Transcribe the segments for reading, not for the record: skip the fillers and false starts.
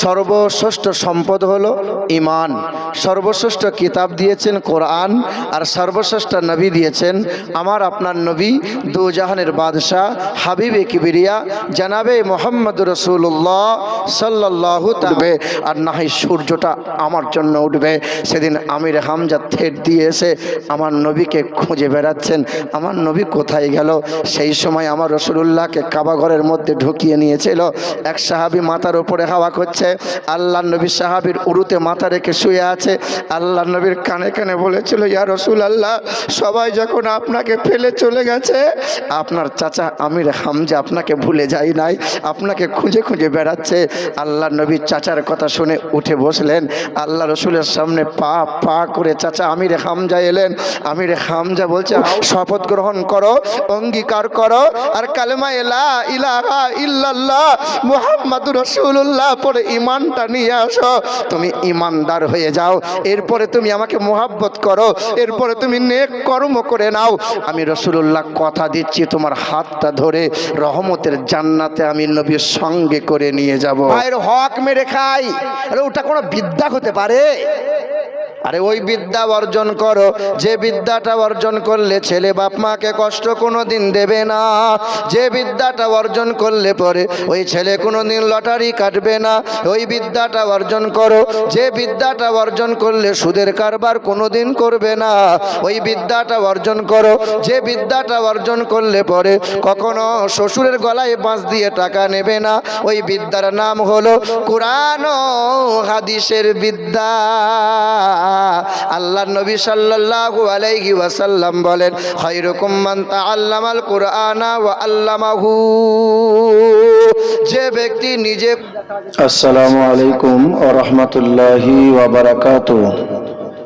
সর্বশ্রেষ্ঠ সম্পদ হলো ঈমান। সর্বশ্রেষ্ঠ কিতাব দিয়েছেন কোরআন, আর সর্বশ্রেষ্ঠ নবী দিয়েছেন আমার আপনার নবী, দু জাহানের বাদশাহ, হাবিবে কিবরিয়া জনাবে মুহাম্মদুর রাসূলুল্লাহ সাল্লাল্লাহু তাআলা। আর না হয় সূর্যটা আমার জন্য উঠবে। সেদিন আমির হামজা থেট দিয়ে এসে আমার নবীকে খুঁজে বেড়াচ্ছেন, আমার নবী কোথায় গেল। সেই সময় আমার রাসূলুল্লাহকে কাবা ঘরের মধ্যে ঢুকিয়ে নিয়েছিল। এক সাহাবী মাথার উপরে হাওয়া করছে, আল্লাহ নবী সাহাবীর উরুতে মাথা রেখে শুয়ে আছে। আল্লাহ নবীর কানে কানে বলেছিল, ইয়া রাসূলুল্লাহ, সবাই যখন আপনাকে ফেলে চলে গেছে, আপনার চাচা আমির হামজা আপনাকে ভুলে যায় নাই, আপনাকে খুঁজে খুঁজে বেড়াচ্ছে। আল্লাহ নবী চাচার কথা শুনে উঠে বসলেন। আল্লাহ রসুলের সামনে পা পা করে চাচা আমির হামজা এলেন। আমির হামজা বলছে, শপথ গ্রহণ করো, অঙ্গীকার করো, আর কালেমা লা ইলাহা ইল্লাল্লাহ মুহাম্মাদুর রাসূলুল্লাহ পরে ঈমানটা নিয়ে আসো। তুমি ঈমানদার হয়ে যাও, এরপরে তুমি আমাকে মুহাব্বত করো, এরপরে তুমি নেক কর্ম করে নাও। আমি রাসূলুল্লাহ কথা দিচ্ছি, তোমার হাতটা ধরে রহমতের জান্নাতে আমি নবীর সঙ্গে করে নিয়ে যাব। ভাইয়ের হক মেরে খাই, আরে ওটা কোনো বিদ্যা হতে পারে? আরে ওই বিদ্যা অর্জন করো যে বিদ্যাটা অর্জন করলে ছেলে বাপ মাকে কষ্ট কোনো দিন দেবে না, যে বিদ্যাটা অর্জন করলে পরে ওই ছেলে কোনো দিন লটারি কাটবে না। ওই বিদ্যাটা অর্জন করো যে বিদ্যাটা অর্জন করলে সুদের কারবার কোনো দিন করবে না। ওই বিদ্যাটা অর্জন করো যে বিদ্যাটা অর্জন করলে পরে কখনো শ্বশুরের গলায় বাঁশ দিয়ে টাকা নেবে না। ওই বিদ্যার নাম হলো কোরআন ও হাদিসের বিদ্যা। আল্লাহ নবী সাল্লাল্লাহু আলাইহি ওয়াসাল্লাম বলেন, খায়রুকুম মান তাআল্লামাল কুরআনা ওয়া আল্লামাহু। যে ব্যক্তি নিজে। আসসালামু আলাইকুম ওয়া রাহমাতুল্লাহি ওয়া বারাকাতুহু।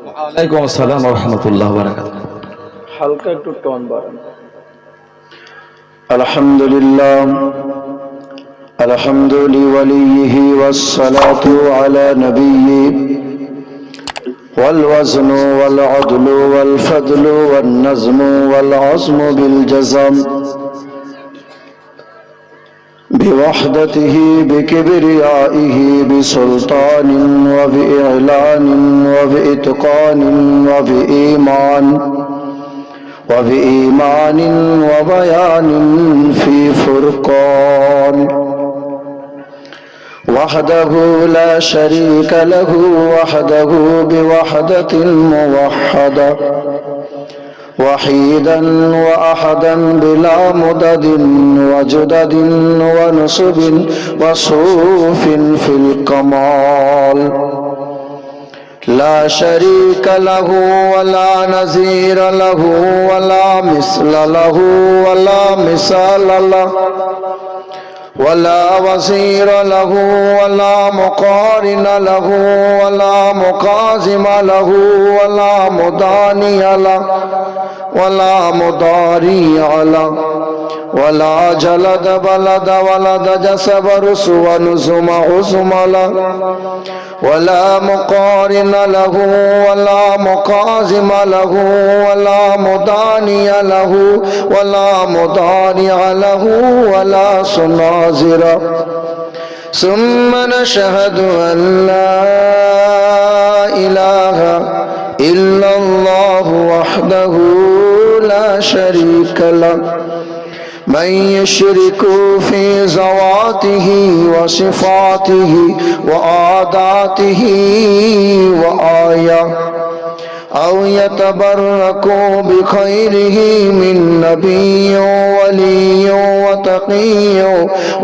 ওয়া আলাইকুম আসসালাম ওয়া রাহমাতুল্লাহি ওয়া বারাকাতুহু। হালকা একটু টোন বাড়ান। আলহামদুলিল্লাহ, আলহামদুলিল্লাহি ওয়ালিহি ওয়াস সালাতু আলা নাবিয়্যি والوزن والعدل والفضل والنظم والعزم بالجزم بوحدته بكبريائه بسلطان وبإعلان وبإتقان وبإيمان وبيان في فرقان وحده لا شريك له وحده بوحدة موحدة وحيدا وأحدا بلا مدد وجدد ونصب وصوف في الكمال لا شريك له ولا نظير له ولا مثل له ولا مثال له ولا وزير له ولا مقارن له ولا مقازم له ولا مداني له ولا مضاري له ولا جلد بلد ولد جسب رسو ونزم عزم له ولا مقارن له ولا مقازم له ولا مداني له ولا مضارع له ولا صنازر. ثم نشهد أن لا إله إلا الله وحده لا شريك له من يشرك في ذواته وصفاته وعاداته وآية أو يتبرك بخيره من نبي ولي وتقي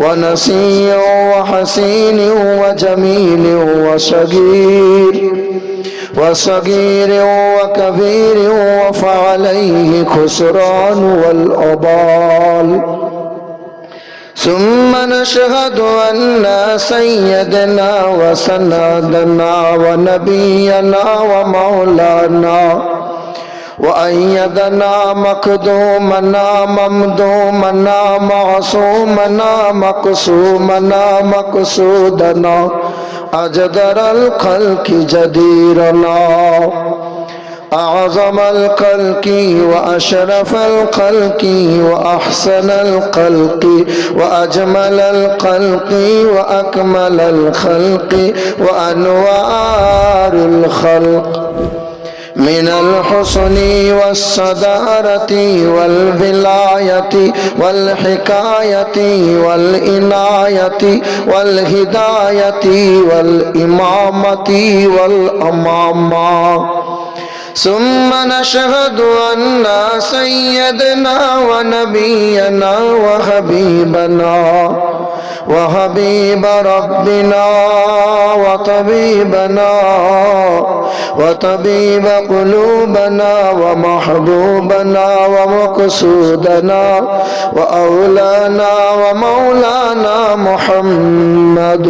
ونسي وحسين وجميل وصغير وكبير وفعليه خسران والأضال. ثم نشهد أن سيدنا وسندنا ونبينا ومولانا وأيدنا مقدومنا ممدومنا معصومنا مقسومنا مقصودنا أجدر الخلق جديرنا أعظم الخلق وأشرف الخلق وأحسن الخلق وأجمل الخلق وأكمل الخلق وأنوار الخلق من الحسن والصدارة والولاية والحكاية والإناية والهداية والإمامة والأمامة ثم نشهد أن سيدنا ونبينا وحبيب ربنا وطبيب قلوبنا ومحبوبنا ومقصودنا وأولانا ومولانا محمد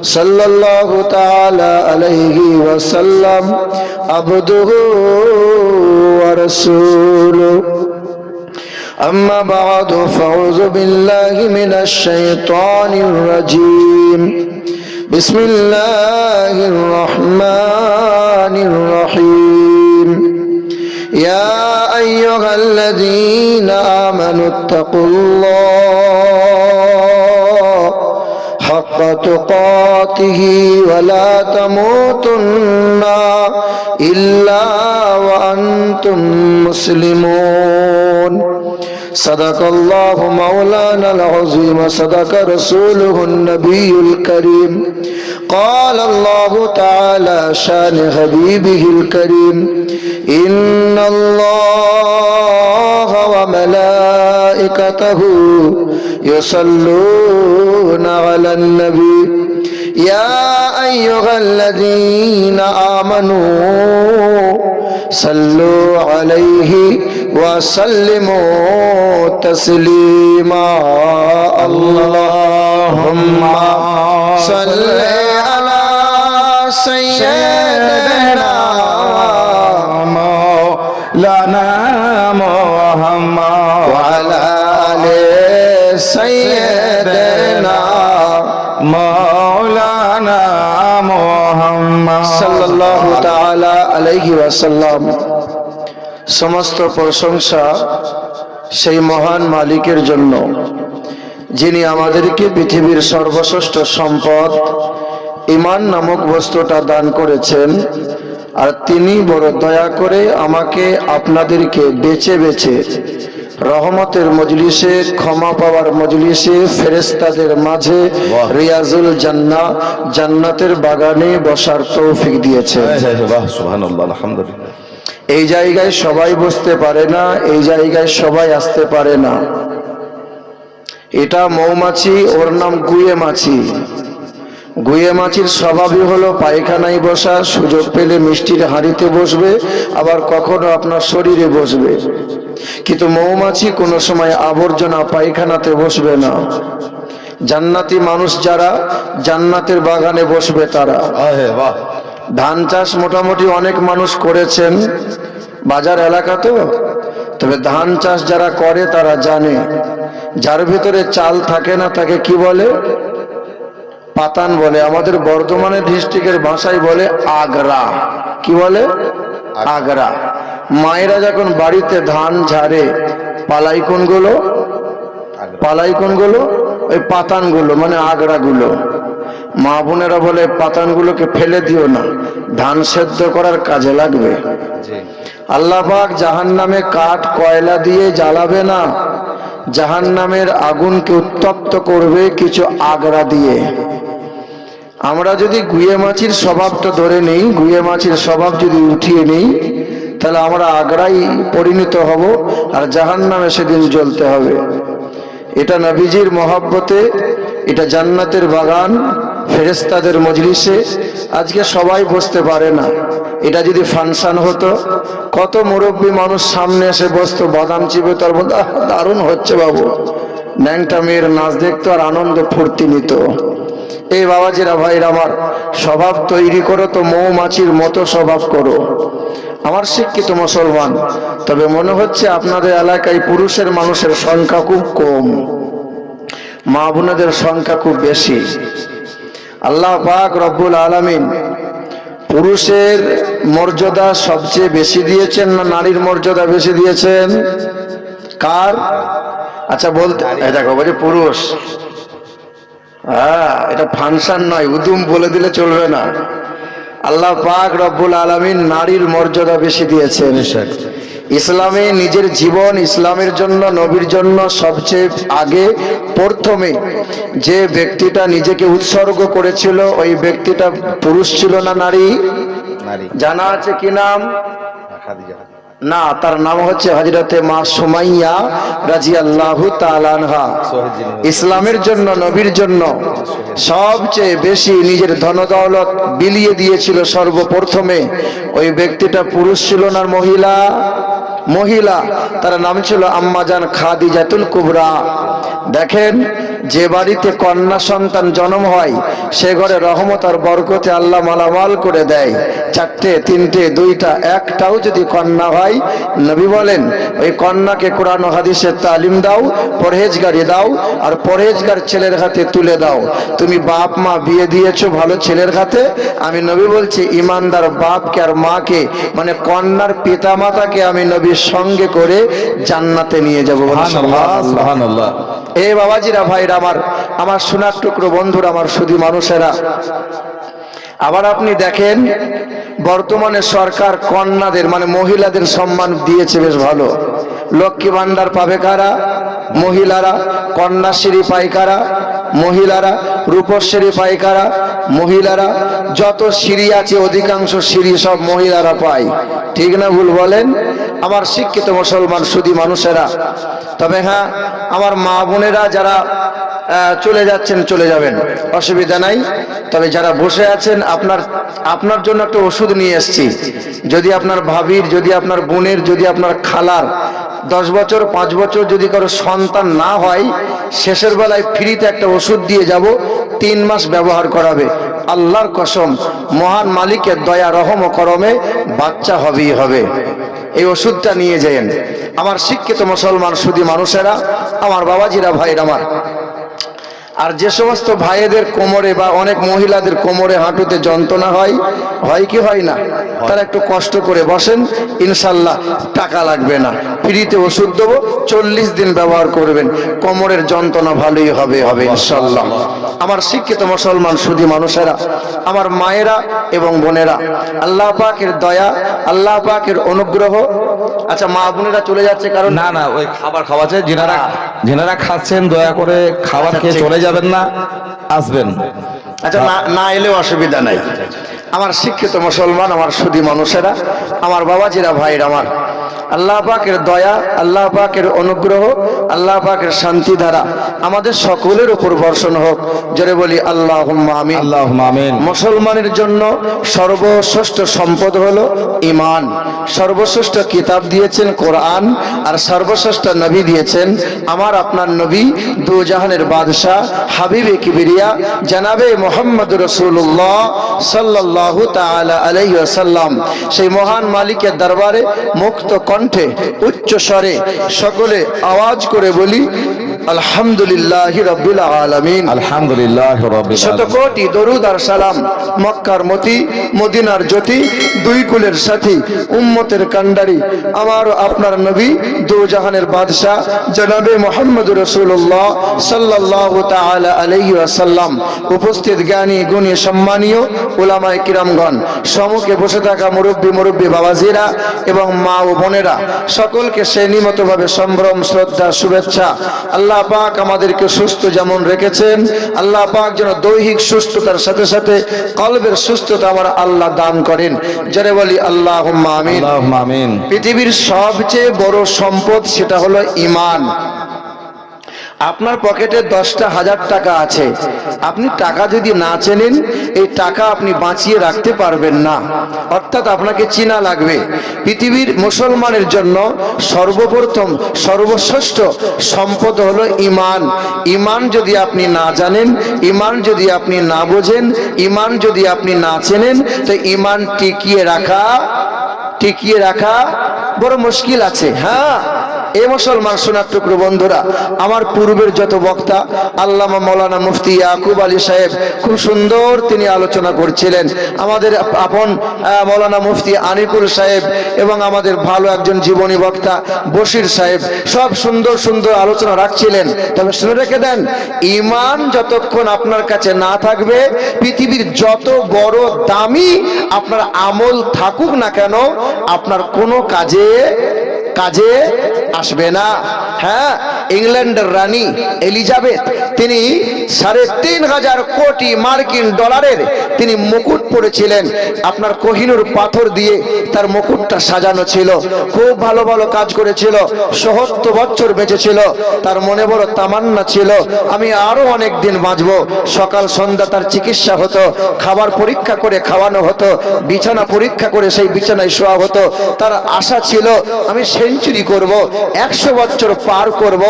صلى الله تعالى عليه وسلم عبده ورسوله أما بعد فأعوذ بالله من الشيطان الرجيم بسم الله الرحمن الرحيم يا أيها الذين آمنوا اتقوا الله حق تقاته ولا تموتن إلا وأنتم مسلمون صدق الله مولانا العظيم صدق رسوله النبي الكريم قال الله تعالى شان حبيبه الكريم إن الله وملائكته يصلون على النبي يا أيها الذين آمنوا صلوا عليه وسلموا تسليما اللهم صل على سيدنا مولانا محمد وعلى آل سيدنا مولانا محمد সাল্লাল্লাহু তাআলা আলাইহি ওয়াসাল্লাম। সমস্ত প্রশংসা সেই মহান মালিকের জন্য যিনি আমাদেরকে পৃথিবীর সর্বশ্রেষ্ঠ সম্পদ ঈমান নামক বস্তুটা দান করেছেন, আর তিনি বড় দয়া করে আমাকে আপনাদেরকে বেছে বেছে রহমতের মজলিসে, ক্ষমা পাওয়ার মজলিসে, ফেরেশতাদের মাঝে রিয়াজুল জান্নাহ, জান্নাতের বাগানে বসার তৌফিক দিয়েছে। সুবহানাল্লাহ, আলহামদুলিল্লাহ। এই জায়গায় সবাই বসতে পারে না, এই জায়গায় সবাই আসতে পারে না। এটা মৌমাছি, ওর নাম গুয়ে মাছি। গুয়ে মাছির স্বভাবই হলো পায়খানায় বসা, সুযোগ পেলে মিষ্টির হাঁড়িতে বসবে, আবার কখনো আপনার শরীরে বসবে। কিন্তু মৌমাছি কোনো সময় আবর্জনা পায়খানাতে বসবে না। জান্নাতি মানুষ যারা জান্নাতের বাগানে বসবে তারা। ধান চাষ মোটামুটি অনেক মানুষ করেছেন, বাজার এলাকা তো, তবে ধান চাষ যারা করে তারা জানে যার ভিতরে চাল থাকে না তাকে কি বলে? পাতান বলে। আমাদের বর্ধমানের ডিস্ট্রিক্টের ভাষায় বলে আগরা। কি বলে? আগরা। মায়েরা যখন বাড়িতে ধান ঝাড়ে, পালাই কোনগুলো? পালাই কোনগুলো? ওই পাতানগুলো, মানে আগরাগুলো। মা বোনেরা বলে পাতানগুলোকে ফেলে দিও না, ধান সেদ্ধ করার কাজে লাগবে। আল্লাহ পাক জাহান্নামে কাঠ কয়লা দিয়ে জ্বালাবে না, জাহান্নামের আগুনকে উত্তপ্ত করবে কিছু আগরা দিয়ে। আমরা যদি গুয়ে মাছির স্বভাবটা ধরে নেই, গুয়ে মাছির স্বভাব যদি উঠিয়ে নেই, তাহলে আমরা আগরাই পরিণত হব, আর জাহান্নামে সেদিন জ্বলতে হবে। এটা নবীজির মহব্বতে, এটা জান্নাতের বাগান, ফেরেশতাদের মজলিসে আজকে সবাই বসতে পারে না। এটা যদি ফাংশন হতো, কত মুরব্বী মানুষ সামনে এসে বসতো, বাদাম চিবে, তার মধ্যে দারুণ হচ্ছে বাবু, ন্যাংটা মেয়ের নাচ দেখতো আর আনন্দ ফুর্তি নিত। এই বাবাজিরা, ভাইরা আমার, স্বভাব তৈরি করো তো মৌমাছির মতো স্বভাব করো। আমার শিক্ষিত মুসলমান, তবে মনে হচ্ছে আপনাদের এলাকায় পুরুষের মানুষের সংখ্যা খুব কম, মা বোনেদের সংখ্যা খুব বেশি। আল্লাহ পাক রব্বুল আলামিন পুরুষের মর্যাদা সবচেয়ে বেশি দিয়েছেন না নারীর মর্যাদা বেশি দিয়েছেন? কার? আচ্ছা বলতে, এই দেখো বলছে পুরুষ। হ্যাঁ, এটা ফাংশন নয়, উদুম বলে দিলে চলবে না। আল্লাহ পাক রব্বুল আলামিন নারীর মর্যাদা বেশি দিয়েছেন। ইসলামে নিজের জীবন ইসলামের জন্য, নবীর জন্য সবচেয়ে আগে প্রথমে যে ব্যক্তিটা নিজেকে উৎসর্গ করেছিল ওই ব্যক্তিটা পুরুষ ছিল না নারী? জানা আছে কি নাম? না, তার নাম হচ্ছে হযরতে মা সুমাইয়া রাদিয়াল্লাহু তাআলা আনহা। ইসলামের জন্য, নবীর জন্য সবচেয়ে বেশি নিজের ধনদৌলত বিলিয়ে দিয়েছিল সর্বপ্রথমে ওই ব্যক্তিটা পুরুষ ছিল না মহিলা? মহিলা। তার নাম ছিল আম্মাজান খাদিজাতুল কুবরা। দেখেন, যে বাড়িতে কন্যা সন্তান জন্ম হয় সে ঘরে রহমত আর বরকতে আল্লাহ মালামাল করে দেয়। 4টে, 3টে, 2টা, একটাও যদি কন্যা হয়, নবী বলেন ওই কন্যাকে কোরআন ও হাদিসের তালিম দাও, পরহেজগারি দাও, আর পরহেজগার ছেলের হাতে তুলে দাও। তুমি বাপ মা বিয়ে দিয়েছো ভালো ছেলের হাতে, আমি নবী বলছি ইমানদার বাপকে আর মাকে, মানে কন্যার পিতা মাতাকে আমি নবীর সঙ্গে করে জান্নাতে নিয়ে যাবো। সুবহানাল্লাহ। এ বাবাজিরা, ভাইরা আমার, আমার সোনার টুকরো বন্ধুরা, আমার সুধী মানুষেরা, আবার আপনি দেখেন বর্তমানে সরকার কন্যাদের মানে মহিলাদের সম্মান দিয়েছে বেশ ভালো। লক্ষ্মী ভান্ডার পাবে কারা? মহিলারা। কন্যাশ্রী পায় কারা? মহিলারা। রূপশ্রী পায় কারা? মহিলারা। যত সিঁড়ি আছে অধিকাংশ সিঁড়ি সব মহিলারা পায়। ঠিক না ভুল বলেন আমার শিক্ষিত মুসলমান সুধী মানুষেরা? তবে হ্যাঁ, আমার মা বোনেরা যারা চলে যাচ্ছেন চলে যাবেন, অসুবিধা নাই। তবে যারা বসে আছেন, আপনার জন্য একটা ওষুধ নিয়ে এসেছি। যদি আপনার ভাবির, যদি আপনার বোনের, যদি আপনার খালার 10 বছর 5 বছর যদি কারো সন্তান না হয়, শেষের বেলায় ফ্রিতে একটা ওষুধ দিয়ে যাব, 3 মাস ব্যবহার করাবে। আল্লাহর কসম, মহান মালিকের দয়া রহম ও করমে বাচ্চা হবেই হবে। এই ওষুধটা নিয়ে যান আমার শিক্ষিত মুসলমান সুধী মানুষেরা, আমার বাবাজিরা, ভাইরা আমার। আর যে সমস্ত ভাইদের কোমরে বা অনেক মহিলাদের কোমরে হাঁটুতে যন্ত্রণা হয়, হয় কি হয় না? তারা একটু কষ্ট করে বসেন, ইনশাল্লাহ টাকা লাগবে না, ফ্রিতে ওষুধ দেবো, 40 দিন ব্যবহার করবেন, কোমরের যন্ত্রণা ভালোই হবে ইনশাল্লাহ। আমার শিক্ষিত মুসলমান সুধী মানুষেরা, আমার মায়েরা এবং বোনেরা, আল্লাহ পাকের দয়া, আল্লাহ পাকের অনুগ্রহ। আচ্ছা, মা বোনেরা চলে যাচ্ছে কারণ না, ওই খাবার খাওয়াচ্ছে, যেনারা খাচ্ছেন দয়া করে খাবার খেয়ে চলে যাবেন না, আসবেন। আচ্ছা, না এলেও অসুবিধা নাই। আমার শিক্ষিত মুসলমান, আমার সুধী মানুষেরা, আমার বাবাজিরা, ভাইরা আমার, আল্লাহ পাকের দয়া, আল্লাহ পাকের অনুগ্রহ, আল্লাহ পাকের শান্তি ধারা আমাদের সকলের উপর বর্ষণ হোক। জোরে বলি আল্লাহুম্মা আমিন। আল্লাহুম্মা আমিন। মুসলমানের জন্য সর্বশ্রেষ্ঠ সম্পদ হলো ঈমান। সর্বশ্রেষ্ঠ কিতাব দিয়েছেন কোরআন, আর সর্বশ্রেষ্ঠ নবী দিয়েছেন আমার আপনার নবী, দু জাহানের বাদশাহ, হাবিবে কিবরিয়া, জনাবে মুহাম্মদ রাসূলুল্লাহ সাল্লাল্লাহু তাআলা আলাইহি ওয়াসাল্লাম। সেই মহান মালিকের দরবারে মুক্ত কণ্ঠে উচ্চ স্বরে সকলে আওয়াজ করে বলি আলহামদুলিল্লাহি রাব্বিল আলামিন। আলহামদুলিল্লাহি রাব্বিল আলামিন। শতকোটি দরুদ আর সালাম মক্কার মতি, মদিনার জ্যোতি, দুই কুলের সাথী, উম্মতের কান্ডারি, আমার আপনার নবী, দু জাহানের বাদশাহ জনাবে মুহাম্মদুর রাসূলুল্লাহ সাল্লাল্লাহু তাআলা আলাইহি ওয়াসাল্লাম। উপস্থিত জ্ঞানী গুণী সম্মানীয় উলামায়ে কিরামগণ, সম্মুখে বসে থাকা মুরব্বী বাবাজিরা এবং মা ও বোনেরা, সকলকে সেই নিয়মিতভাবে সম্ভ্রম, শ্রদ্ধা, শুভেচ্ছা। আল্লাহ পাক আমাদেরকে সুস্থ যেমন রেখেছেন, আল্লাহ পাক যেন দৈহিক সুস্থতার সাথে সাথে কলবের সুস্থতা আমার আল্লাহ দান করেন। যারা বলি আল্লাহুম্মা আমিন। আল্লাহুম্মা আমিন। পৃথিবীর সবচেয়ে বড় সম্পদ সেটা হলো ঈমান। আপনার পকেটে 10টা হাজার টাকা আছে, আপনি টাকা যদি না চেনেন, এই টাকা আপনি বাঁচিয়ে রাখতে পারবেন না, অর্থাৎ আপনাকে চিনা লাগবে। পৃথিবীর মুসলমানের জন্য সর্বপ্রথম সর্বশ্রেষ্ঠ সম্পদ হলো ঈমান। ঈমান যদি আপনি না জানেন, ঈমান যদি আপনি না বোঝেন, ঈমান যদি আপনি না চেনেন, তো ঈমান টিকিয়ে রাখা বড় মুশকিল আছে। হ্যাঁ, এ মুসলমান সোনার টুকরো বন্ধুরা, আমার পূর্বের যত বক্তা আল্লামা মাওলানা মুফতি ইয়াকুব আলী সাহেব খুব সুন্দর তিনি আলোচনা করছিলেন, আমাদের আপন মাওলানা মুফতি আনিকুল সাহেব এবং আমাদের ভালো একজন জীবনী বক্তা বশির সাহেব সব সুন্দর সুন্দর আলোচনা রাখছিলেন। তবে শুনে রেখে দেন, ঈমান যতক্ষণ আপনার কাছে না থাকবে, পৃথিবীর যত বড় দামি আপনার আমল থাকুক না কেন, আপনার কোনো কাজে আসবে না। হ্যাঁ, ইংল্যান্ডের রানী এলিজাবেথ তিনি ৩৫০০ কোটি মার্কিন ডলারের তিনি মুকুট পরেছিলেন, আপনার কোহিনূর পাথর দিয়ে তার মুকুটটা সাজানো ছিল। খুব ভালো ভালো কাজ করেছিল, ৭০ বছর বেঁচেছিল। তার মনে বড় তামান্না ছিল, আমি আরো অনেক দিন বাঁচবো। সকাল সন্ধ্যা তার চিকিৎসা হতো, খাবার পরীক্ষা করে খাওয়ানো হতো, বিছানা পরীক্ষা করে সেই বিছানায় শোয়া হতো। তার আশা ছিল আমি সেঞ্চুরি করব, ১০০ বছর পার করব।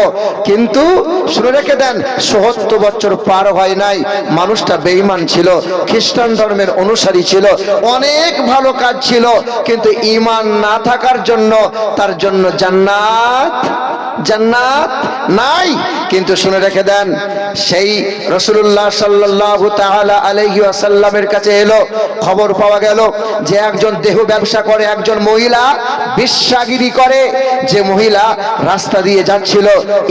কিন্তু শুনে রেখে দেন, ৭০ বছর পার হয় নাই। মানুষটা বেঈমান ছিল, খ্রিস্টান ধর্মের অনুসারী ছিল, অনেক ভালো কাজ ছিল, কিন্তু ঈমান না থাকার জন্য তার জন্য জান্নাত নাই। কিন্তু শুনে রেখে দেন, সেই রাসূলুল্লাহ সাল্লাল্লাহু তাআলা আলাইহি ওয়াসাল্লামের কাছে এলো, খবর পাওয়া গেল যে একজন দেহ ব্যবসা করে, একজন মহিলা বিশ্বাগিরি করে। যে মহিলা রাস্তা দিয়ে যাচ্ছিল,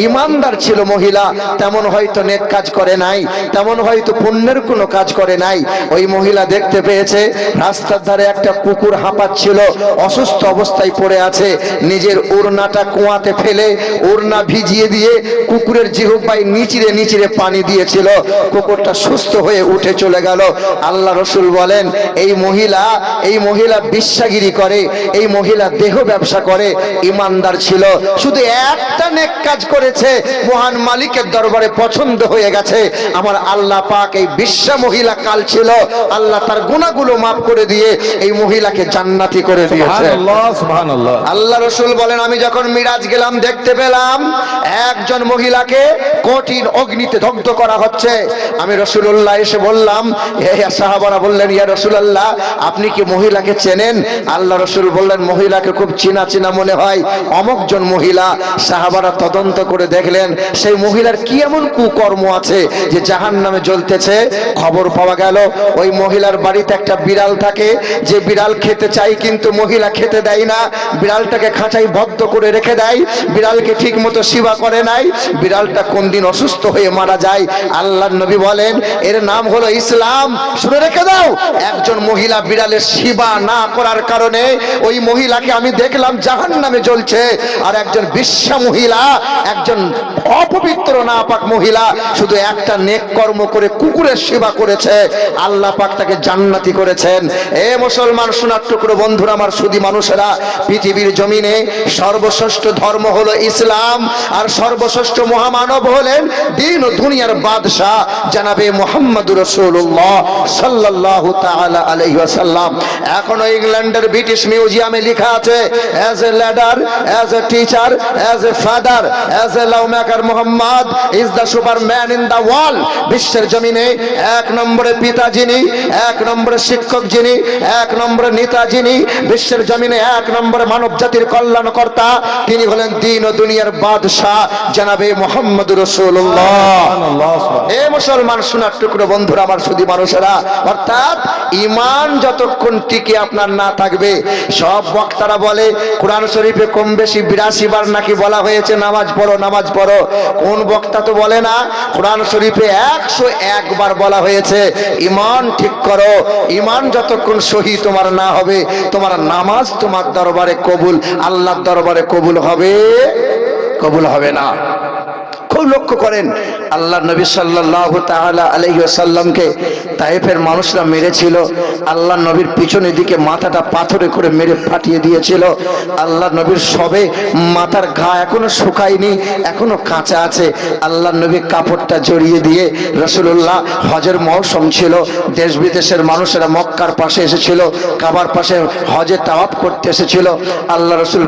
ইমানদার ছিল মহিলা, তেমন হয়তো নেক কাজ করে নাই, তেমন হয়তো পুণ্যের কোনো কাজ করে নাই। ওই মহিলা দেখতে পেয়েছে রাস্তার ধারে একটা কুকুর হাঁপাচ্ছিল, অসুস্থ অবস্থায় পড়ে আছে। নিজের ওড়নাটা কুয়াতে ফেলে ওড়না ভিজিয়ে দিয়ে কুকুরের জিহ্বায় নিচিরে নিচিরে পানি দিয়েছিল, কুকুরটা সুস্থ হয়ে উঠে চলে গেল। আল্লাহ রসুল বলেন, এই মহিলা বিশ্বাগিরি করে, এই মহিলা দেহ ব্যবসা করে, ইমানদার ছিল, শুধু একটা নেক কাজ করেছে, মহান মালিকের দরবারে পছন্দ হয়ে গেছে। আমার আল্লাহ পাক এই বিশ্বা মহিলা কাল ছিল, আল্লাহ তার গুনাহগুলো মাফ করে দিয়ে এই মহিলাকে জান্নাতি করে দিয়েছে। সুবহানাল্লাহ, সুবহানাল্লাহ। আল্লাহ রসুল বলেন, আমি যখন মিরাজ গেলাম দেখতে পেলাম একজন মহিলাকে কঠিন অগ্নিতে দগ্ধ করা হচ্ছে। আমি রাসূলুল্লাহ এসে বললাম, সাহাবারা বললেন, ইয়া রাসূলুল্লাহ আপনি কি মহিলাকে চেনেন? আল্লাহ রসুল বললেন, মহিলাকে খুব চিনা চিনা মনে হয়, অমুকজন মহিলা। সাহাবারা তদন্ত করে দেখলেন সেই মহিলার কি এমন কুকর্ম আছে যে জাহান্নামে জ্বলতেছে। খবর পাওয়া গেল ওই মহিলার বাড়িতে একটা বিড়াল থাকে, যে বিড়াল খেতে চাই কিন্তু মহিলা খেতে দেয় না, বিড়ালটাকে খাঁচায় বদ্ধ করে রেখে দেয়, বিড়ালকে ঠিক মতো সেবা করে নাই, বিড়ালটা কোন দিন অসুস্থ হয়ে মারা যায়। আল্লাহর নবী বলেন, এর নাম হলো ইসলাম। শুনে রেখে দাও, একজন মহিলা বিড়ালের সেবা না করার কারণে ওই মহিলাকে আমি দেখলাম জাহান্নামে জ্বলছে। আর একজন বিশ্বা মহিলা, একজন অপবিত্র নাপাক মহিলা শুধু একটা নেক কর্ম করে কুকুরের সেবা করেছে, আল্লাহ পাক তাকে জান্নাতি করেছেন। এ মুসলমান সোনার টুকরো বন্ধুরা, আমার সুধী মানুষেরা, পৃথিবীর জমিনে সর্বশ্রেষ্ঠ ধর্ম হলো ইসলাম, আর সর্বশ্রেষ্ঠ মহামানব হলেন দিন ও দুনিয়ার বাদশাহ জনাবে মুহাম্মদুর রাসূলুল্লাহ সাল্লাল্লাহু তাআলা আলাইহি ওয়াসাল্লাম। এখনো ইংল্যান্ডের ব্রিটিশ মিউজিয়ামে লেখা আছে, as a leader, as a teacher, as a father, as a lawmaker, Muhammad is the superman in the world. বিশ্বের জমিনে এক নম্বরে পিতা যিনি, এক নম্বরে শিক্ষক যিনি, এক নম্বরে নেতা যিনি, বিশ্বের জমিনে এক নম্বরে মানব জাতির কল্যাণকর্তা, তিনি হলেন দিন ও দুনিয়ার বাদশাহ জনাবে মুহাম্মদুর রাসূলুল্লাহ। এ মুসলমান সোনার টুকরো বন্ধুরা, আমার সুধী মানুষেরা, অর্থাৎ ঈমান যতক্ষণ টিকে আপনার না থাকবে, সব বক্তারা বলে কোরআন শরীফে কম বেশি ৮২ বার নাকি বলা হয়েছে নামাজ পড়ো নামাজ পড়ো। কোন বক্তা তো বলে না, কোরআন শরীফে ১০১ বার বলা হয়েছে ঈমান ঠিক করো। ঈমান যতক্ষণ সহি তোমার না হবে, তোমার নামাজ তোমার দরবারে কবুল, আল্লাহর দরবারে কবুল হবে না। খুব লক্ষ্য করেন, আল্লাহ নবী সাল্লাল্লাহু তাআলা আলাইহি ওয়াসাল্লামকে তায়েফের মানুষরা মেরেছিল, আল্লাহ নবীর পিছনের দিকে মাথাটা পাথরে করে মেরে ফাটিয়ে দিয়েছিল। আল্লাহ নবীর সবে মাথার ঘা এখনো শুকায়নি, এখনো কাঁচা আছে। আল্লাহ নবী কাপড়টা জড়িয়ে দিয়ে, রাসূলুল্লাহ হজের মৌসুম ছিল, দেশ বিদেশের মানুষেরা মক্কার পাশে এসেছিল, কাবার পাশে হজে তাওয়াফ করতে এসেছিল। আল্লাহ রসুল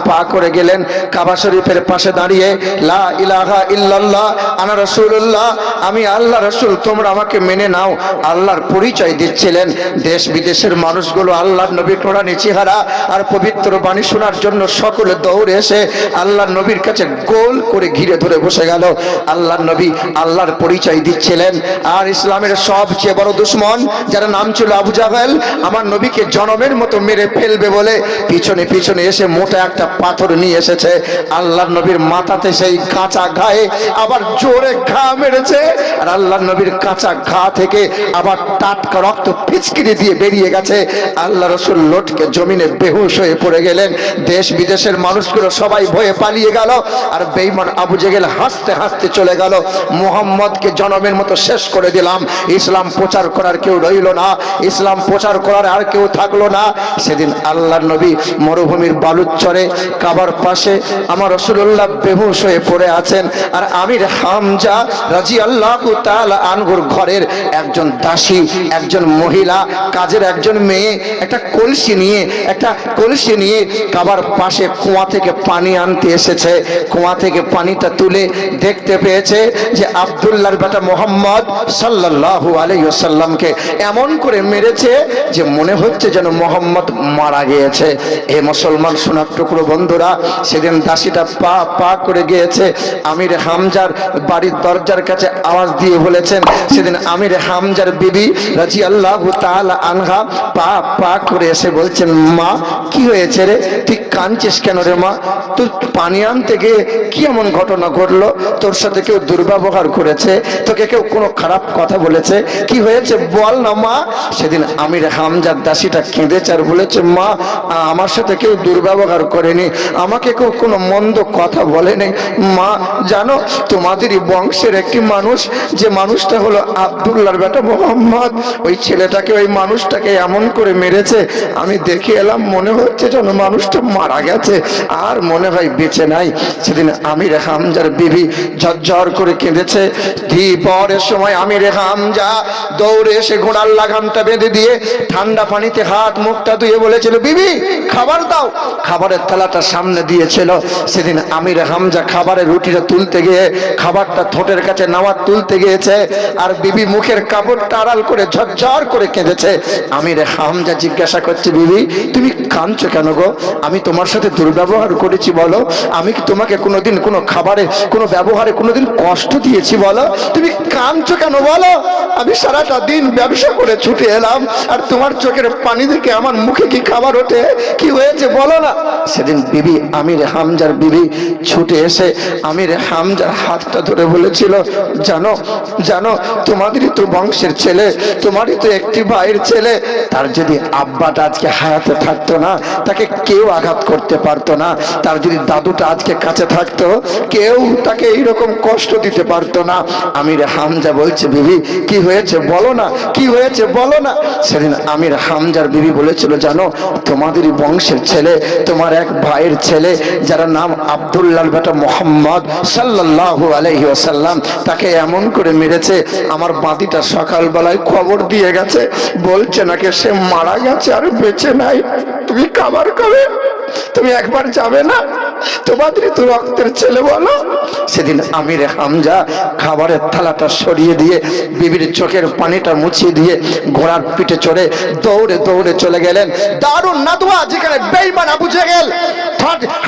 পা করে গেলেন কাবা শরীফের পাশে দাঁড়িয়ে, লা ইলাহা ইল্লাল্লাহ আনা রাসূলুল্লাহ, আমি আল্লাহ রাসূল, তোমরা আমাকে মেনে নাও। আল্লাহর পরিচয় দিচ্ছিলেন। দেশ বিদেশের মানুষগুলো আল্লাহর নবীর কোরআনী চেহারা আর পবিত্র বাণী শোনার জন্য সকলে দৌড়ে এসে আল্লাহর নবীর কাছে গোল করে ঘিরে ধরে বসে গেল। আল্লাহর নবী আল্লাহর পরিচয় দিচ্ছিলেন। আর ইসলামের সবচেয়ে বড় দুশমন, যার নাম ছিল আবু জাহেল, আমার নবীকে জনমের মতো মেরে ফেলবে বলে পিছনে পিছনে এসে মোটা একটা পাথর নিয়ে এসেছে। আল্লাহর নবীর মাথাতে সেই কাঁচা ঘায়ে আবার জোরে ঘা মেরেছে। আর আল্লাহর নবীর কাঁচা ঘা থেকে আবার টাটকা রক্ত পিচকিরি দিয়ে বেরিয়ে গেছে। আল্লাহ রাসূল লটকে জমিনে বেহুশ হয়ে পড়ে গেলেন। দেশ বিদেশের মানুষগুলো সবাই ভয়ে পালিয়ে গেল। আর বেঈমান আবু জেহেল হাসতে হাসতে চলে গেল। মুহাম্মদকে জনমের মতো শেষ করে দিলাম। ইসলাম প্রচার করার কেউ রইল না, ইসলাম প্রচার করার আর কেউ থাকলো না। সেদিন আল্লাহর নবী মরুভূমির বালুচরে কাবার পাশে আমার রাসূলুল্লাহ বেহুশ হয়ে পড়ে আছেন। আর আমির হামজা রাদিয়াল্লাহু তাআলা আনহুর ঘরের একজন দাসী, একজন মহিলা, কাজের একজন মেয়ে একটা কলসি নিয়ে কাবার পাশে কুয়া থেকে পানি আনতে এসেছে। কুয়া থেকে পানিটা তুলে দেখতে পেয়েছে যে আব্দুল্লাহর বেটা মুহাম্মদ সাল্লাল্লাহু আলাইহি ওয়াসাল্লামকে এমন করে মেরেছে যে মনে হচ্ছে যেন মুহাম্মদ মারা গিয়েছে। এই মুসলমান সোনার টুকরো বন্ধুরা, সেদিন দাসীটা পা পা করে গিয়েছে আমির হামজার বাড়ির দরজার কাছে আওয়াজ দিয়ে বলেছেন। সেদিন আমির হামজার বিবি রাদিয়াল্লাহু তাআলা আনহা পা পা করে এসে বলছেন, মা কি হয়েছে রে, তুই কাঁদছিস কেন রে মা? তুই পানি আনতে গিয়ে কি এমন ঘটনা ঘটলো? তোর সাথে কেউ দুর্ব্যবহার করেছে? তোকে কেউ কোনো খারাপ কথা বলেছে? কি হয়েছে বল না মা। সেদিন আমির হামজার দাসীটা কেঁদেছে আর বলেছে, মা আমার সাথে কেউ দুর্ব্যবহার করেনি, আমাকে কেউ কোনো মন্দ কথা বলেনি। মা জানো, তোমাদেরই বংশের একটি মানুষ, যে মানুষটা হলো আব্দুল্লাহর বেটা মুহাম্মদ, ওই ছেলেটাকে, ওই মানুষটাকে এমন করে মেরেছে, আমি দেখে এলাম, মনে হচ্ছে যেন মানুষটা মারা গেছে, আর মনে হয় বেঁচে নাই। সেদিন আমির হামজার বিবি ঝরঝর করে কেঁদেছে। দ্বিপহরের সময় আমির হামজা দৌড়ে এসে ঘোড়ার লাগামটা বেঁধে দিয়ে ঠান্ডা পানিতে হাত মুখটা ধুয়ে বলেছিল, বিবি খাবার দাও। খাবারের থালাটা সামনে দিয়েছিল। সেদিন আমির হামজা খাবারের রুটিটা তুলতে গিয়ে খাবারটা ঠোঁটের কাছে নামাজ তুলতে গিয়েছে, আর বিবি মুখের কাপড়টা আড়াল করে ঝরঝর করে কেঁদেছে। আমির হামজা জিজ্ঞাসা করছে, বিবি তুমি কাঁদছো কেন গো? আমি তোমার সাথে দুর্ব্যবহার করেছি বলো? আমি কি তোমাকে কোনোদিন কোনো খাবারে, কোনো ব্যবহারে কোনোদিন কষ্ট দিয়েছি বলো? তুমি কাঁদছো কেন বলো? আমি সারাটা দিন ব্যবসা করে ছুটে এলাম, আর তোমার চোখের পানি দেখে আমার মুখে কি খাবার ওঠে? কি হয়েছে বলো না। সেদিন বিবি আমির হামজার বিবি ছুটে এসে আমির হামজার হাতটা ধরে বলেছিল, জানো জানো, তোমাদেরই তো বংশের ছেলে, তোমারই তো একটি ভাইয়ের ছেলে, তার যদি আব্বাটা আজকে হায়াতে থাকতো না, তাকে কেউ আঘাত করতে পারতো না। তার যদি দাদুটা আজকে কাছে থাকতো, কেউ তাকে এইরকম কষ্ট দিতে পারতো না। আমির হামজা বলছে, বিবি কি হয়েছে বলো না, কি হয়েছে বলো না। সেদিন আমির হামজার বিবি বলেছিল, জানো, তোমাদেরই বংশের ছেলে, তোমার এক ভাইয়ের ছেলে, যার নাম আব্দুল্লাহর বেটা মুহাম্মদ সাল্লাল্লাহু আলাইহি ওয়াসাল্লাম, তাকে এমন করে মেরেছে। আমার বাঁদিটা সকালবেলায় খবর দিয়ে গেছে, বলছে নাকি সে মারা গেছে আর বেঁচে নাই। তুমি খাবার খাবে, তুমি একবার যাবে না? তোমাদেরই তো রক্তের ছেলে বলো। সেদিন আমির হামজা খাবারের থালাটা সরিয়ে দিয়ে বিবির চোখের পানিটা মুছিয়ে দিয়ে ঘোড়ার পিঠে চড়ে দৌড়ে দৌড়ে চলে গেলেন দারুন নাদওয়া, যেখানে বেঈমান আবু জেহেল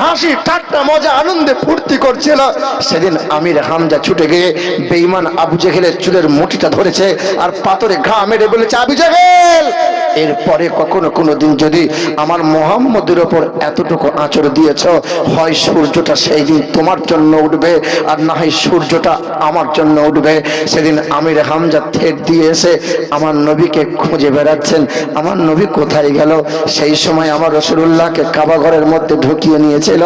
হাসি ঠাট্টা মজা আনন্দে ফুর্তি করছিল। সেদিন আমির হামজা ছুটে গিয়ে বেঈমান আবু জেহেলের চুলের মুঠিটা ধরেছে আর পাথরে ঘা মেরে বলেছে, আবু জেহেল, এরপরে কখনো কোনোদিন যদি আমার মুহাম্মদের ওপর এতটুকু আঁচড় দিয়েছ, হয় সূর্যটা সেই দিন তোমার জন্য উঠবে, আর না হয় সূর্যটা আমার জন্য উঠবে। সেদিন আমির হামজা থেট দিয়ে এসে আমার নবীকে খুঁজে বেড়াচ্ছেন, আমার নবী কোথায় গেল। সেই সময় আমার রাসূলুল্লাহকে কাবা ঘরের মধ্যে ঢুকিয়ে নিয়েছিল।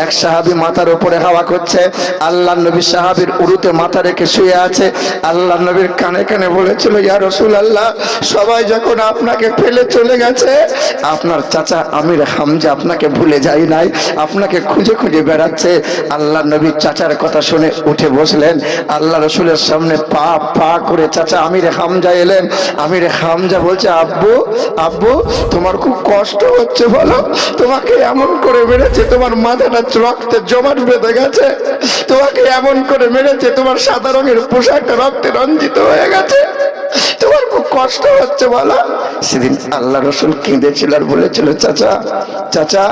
এক সাহাবী মাথার উপরে হাওয়া করছে, আল্লাহ নবী সাহাবীর উরুতে মাথা রেখে শুয়ে আছে। আল্লাহ নবীর কানে কানে বলেছিল, ইয়া রাসূলুল্লাহ, সবাই যখন আপনাকে ফেলে চলে গেছে, আপনার চাচা আমির হামজা আপনাকে ভুলে যায় নাই, আপনাকে খুঁজে খুঁজে বেড়াচ্ছে। আল্লাহ নবী চাচার কথা শুনে উঠে বসলেন। আল্লাহ রাসূলের সামনে পা পা করে চাচা আমির হামজা এলেন। আমির হামজা বলছে, আব্বু আব্বু, তোমার খুব কষ্ট হচ্ছে বলো? তোমাকে এমন করে মেরে মেরেছে তোমার মাথাটা রক্তে জমাট বেঁধে গেছে, তোমাকে এমন করে মেরেছে তোমার সাদা রঙের পোশাকটা রক্তে রঞ্জিত হয়ে গেছে, তোমার খুব কষ্ট হচ্ছে বলো। সেদিন আল্লাহ রসুল কেঁদেছিল আর বলেছিল, চাচা চাচা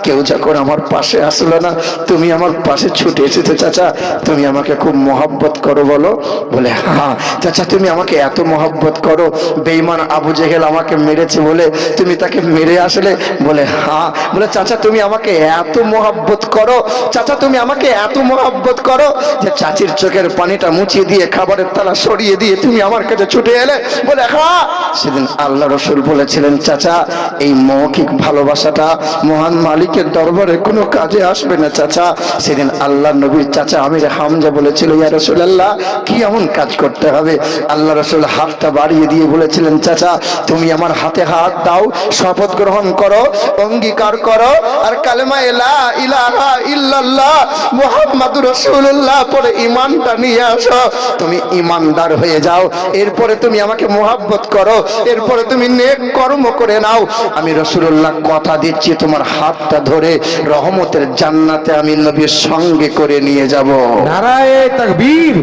কেউ যখন আমার পাশে আসলো না, তুমি আমার পাশে ছুটে এসেছো চাচা, তুমি আমাকে খুব মহব্বত করো বলো। বলে হ্যাঁ চাচা, তুমি আমাকে এত মহব্বত করো, বেঈমান আবু জেহেল আমাকে মেরেছে বলে তুমি তাকে মেরে আসলে। বলে হ্যাঁ। বলে চাচা তুমি আমাকে এত মহব্বত করো, চাচা তুমি আমাকে এত মহব্বত করো যে চাচির চোখের পানিটা মুছিয়ে দিয়ে খাবারের তালা সরিয়ে দিয়ে তুমি আমার কাছে ছুটে এলে। বলে হ্যাঁ। সেদিন আল্লাহ রসুল বলেছিলেন, চাচা এই মৌখিক ভালোবাসাটা মহান মালিকের দরবারে কোনো কাজে আসবে না চাচা। সেদিন আল্লাহ নবীর চাচা আমির হামজা বলেছিল, ইয়া রাসূলুল্লাহ কি এমন কাজ করতে হবে? আল্লাহ রসুল হাতটা বাড়িয়ে দিয়ে বলেছিলেন, চাচা তুমি আমার হাতে হাত দাও, শপথ গ্রহণ করো, অঙ্গীকার করো, আর কালেমা লা ইলাহা ইল্লাল্লাহ মুহাম্মাদুর রাসূলুল্লাহ পরে ঈমানটা নিয়ে আসো, তুমি ঈমানদার হয়ে যাও। এরপরে তুমি আমাকে মুহাব্বত করো, এরপরে তুমি নেক কর্ম করে নাও। আমি রাসূলুল্লাহ কথা দিচ্ছি, তোমার হাতটা ধরে রহমতের জান্নাতে আমি নবীর সঙ্গে করে নিয়ে যাব। নারায়ে তাকবীর।